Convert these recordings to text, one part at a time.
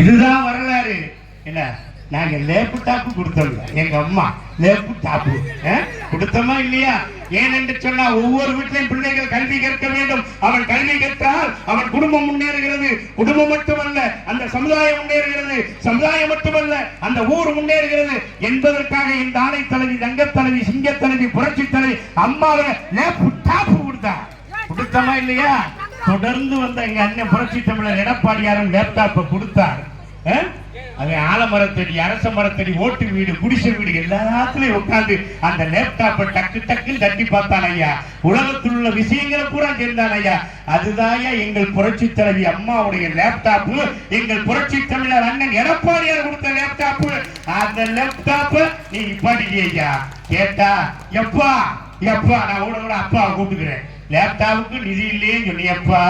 இதுதான் வரலாறு. என்ன நாங்க லேப்டாப்பு கொடுத்தோம், எங்க அம்மா லேப்டாப்பு கொடுத்தோமா இல்லையா? ஏனென்று சொன்னா ஒவ்வொரு வீட்டிலையும் பிள்ளைகள் கல்வி கற்க வேண்டும். அவன் கல்வி கற்றால் அவன் குடும்பம் முன்னேறுகிறது. குடும்பம் மட்டுமல்ல, அந்த சமுதாயம் முன்னேறுகிறது. சமுதாயம் மட்டுமல்ல, அந்த ஊர் முன்னேறுகிறது என்பதற்காக இந்த ஆணை தலைவி, தங்க தலைவி, சிங்க தலைவி, புரட்சி தலைவி அம்மாவை லேப்டாப்பு கொடுத்தோமா இல்லையா? தொடர்ந்து வந்த எங்க அண்ணன் புரட்சி தமிழர் எடப்பாடியாரும் லேப்டாப்பை கொடுத்தார். அவன் ஆலமரத்தடி, அரச மரத்தடி, ஓட்டு வீடு, குடிசை வீடு எல்லாத்துலயும் உட்கார்ந்து அந்த லேப்டாப்பை டக்கு டக்குன்னு தட்டி பார்த்தான் ஐயா. உலகத்தில் உள்ள விஷயங்களை பூரா தெரிந்தான் ஐயா. அதுதான் எங்கள் புரட்சி தலைவி அம்மாவுடைய லேப்டாப்பு. எங்கள் புரட்சி தமிழர் அண்ணன் எடப்பாடியார் கொடுத்த லேப்டாப்பு. அந்த லேப்டாப்பை நீ படிக்க ஐயா. கேட்டா எப்பா எப்பா நான் கூட அப்பாவை கூப்பிட்டுக்கிறேன். லேப்டாப்புக்கு நிதி இல்லையேன்னு சொன்னியப்பா.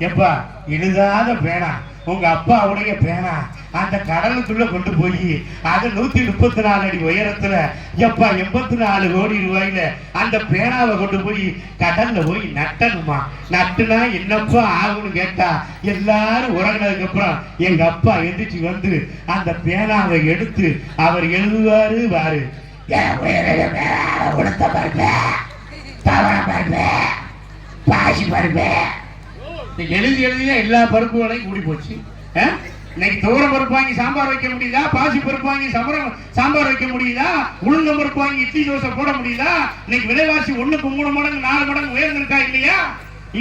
எப்பா எழுதாத பேனா, உங்க அப்பாவுடைய பேனா அந்த கடலுக்குள்ள கொண்டு போய் அது 134 அடி உயரத்துல எப்பா 84 கோடி ரூபாயில அந்த பேனாவை கொண்டு போய் கடல்ல போய் நட்டணுமா? நட்டுனா என்னப்பா ஆகும்னு கேட்டா எல்லாரும் உறங்கினதுக்கு அப்புறம் எங்க அப்பா எந்திரிச்சு வந்து அந்த பேனாவை எடுத்து அவர் எழுதுவாரு. வாரு பாசி பருப்பு எழுதி எழுதிதான் எல்லா பருப்புகளையும் கூடி போச்சு. இன்னைக்கு தூர பருப்பு வாங்கி சாம்பார் வைக்க முடியுதா? பாசி பருப்பு வாங்கி சாம்பார் வைக்க முடியுதா? உளுந்த பருப்பு வாங்கி இட்லி தோசை போட முடியுதா? இன்னைக்கு விலைவாசி 1க்கு 3 மடங்கு 4 மடங்கு உயர்ந்திருக்கா இல்லையா?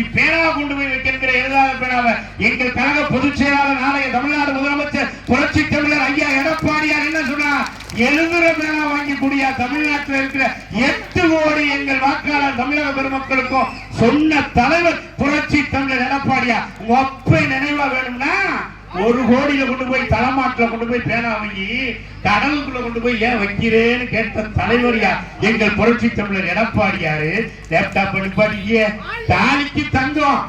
இப்பேனாவை கொண்டு போய் வைக்கிற எழுதாத பேனாவை எங்கள் கழக பொதுச் செயலாளர், நாளைய தமிழ்நாடு முதலமைச்சர் புரட்சி தமிழர் ஐயா எடப்பாடியார் என்ன சொன்னார்? எழுதுற பேனா வாங்கி கூடியா தமிழ்நாட்டில் இருக்கிற 8 கோடி எங்கள் வாக்காளர் தமிழக பெருமக்களுக்கும் சொன்ன தலைவர் புரட்சி தமிழர் எடப்பாடியார். ஒப்பை நினைவா வேணும்னா 1 கோடியில கொண்டு போய் தலைமாட்டில் கொண்டு போய் பேனா வாங்கி கடலுக்குள்ள கொண்டு போய் ஏன் வைக்கிறேன்னு கேட்ட தலைவர் யார்? எங்கள் புரட்சி தமிழர் எடப்பாடியாரு. லேப்டாப் நிப்பாட்டியே. தாலிக்கு தங்கம்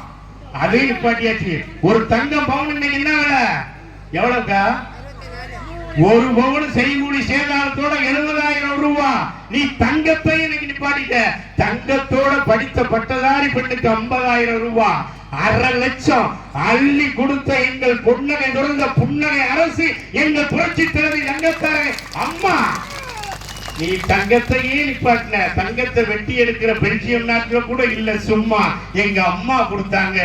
அதே நிப்பாட்டியாச்சு. ஒரு தங்கம் பவுன் இன்னைக்கு என்ன விலை? எவ்வளவுக்கா? 1 பவுன் செய்கூலி சேதாரத்தோட 70,000 ரூபாய். நீ தங்கத்தை இன்னைக்கு நிப்பாட்டிட்ட. தங்கத்தோட படித்த பட்டதாரி பெண்ணுக்கு 50,000 ரூபாய். 1/2 லட்சம் அள்ளி கொடுத்த எங்கள் பொன்னகை தொடர்ந்த புன்னகை அரசு எங்கள் புரட்சி தலைவி தங்கத்தாரே அம்மா. நீ தங்கத்தையே நிப்பாட்டின. தங்கத்தை வெட்டி எடுக்கிற பெல்ஜியம் நாட்டில் கூட இல்ல, சும்மா எங்க அம்மா கொடுத்தாங்க.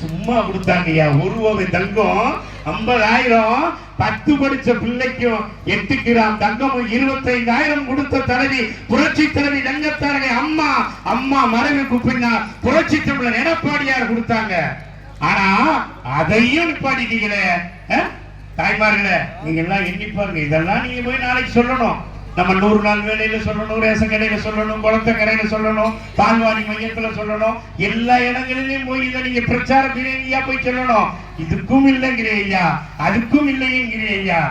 சும்மா கொடுத்தாங்கய்யா. 1 ரூபாய் தங்கம் 50,000. 10 படிச்ச பிள்ளைக்கும் 8 கிராம் தங்கமும் 25,000 கொடுத்த தலைவி புரட்சி தலைவி தங்கத்தாரகை அம்மா. அம்மா மறைவுக்கு பின்னால் புரட்சி தமிழர் எடப்பாடியார் கொடுத்தாங்க. ஆனா அதையும் நிப்பாட்டிட்டீங்களே தாய்மார்களே. நீங்க எல்லாம் எண்ணி பாருங்க. இதெல்லாம் நீங்க போய் நாளைக்கு சொல்லணும். நம்ம 100 நாள் வேலையில சொல்லணும், ரேஷன் கடையில சொல்லணும், குளத்த கரையில சொல்லணும், பால்வாடி மையத்துல சொல்லணும். எல்லா இடங்களிலும் போய் இதை நீங்க பிரச்சாரம் போய் சொல்லணும். இதுக்கும் இல்லைங்கிறியா, அதுக்கும் இல்லைங்கிறியா.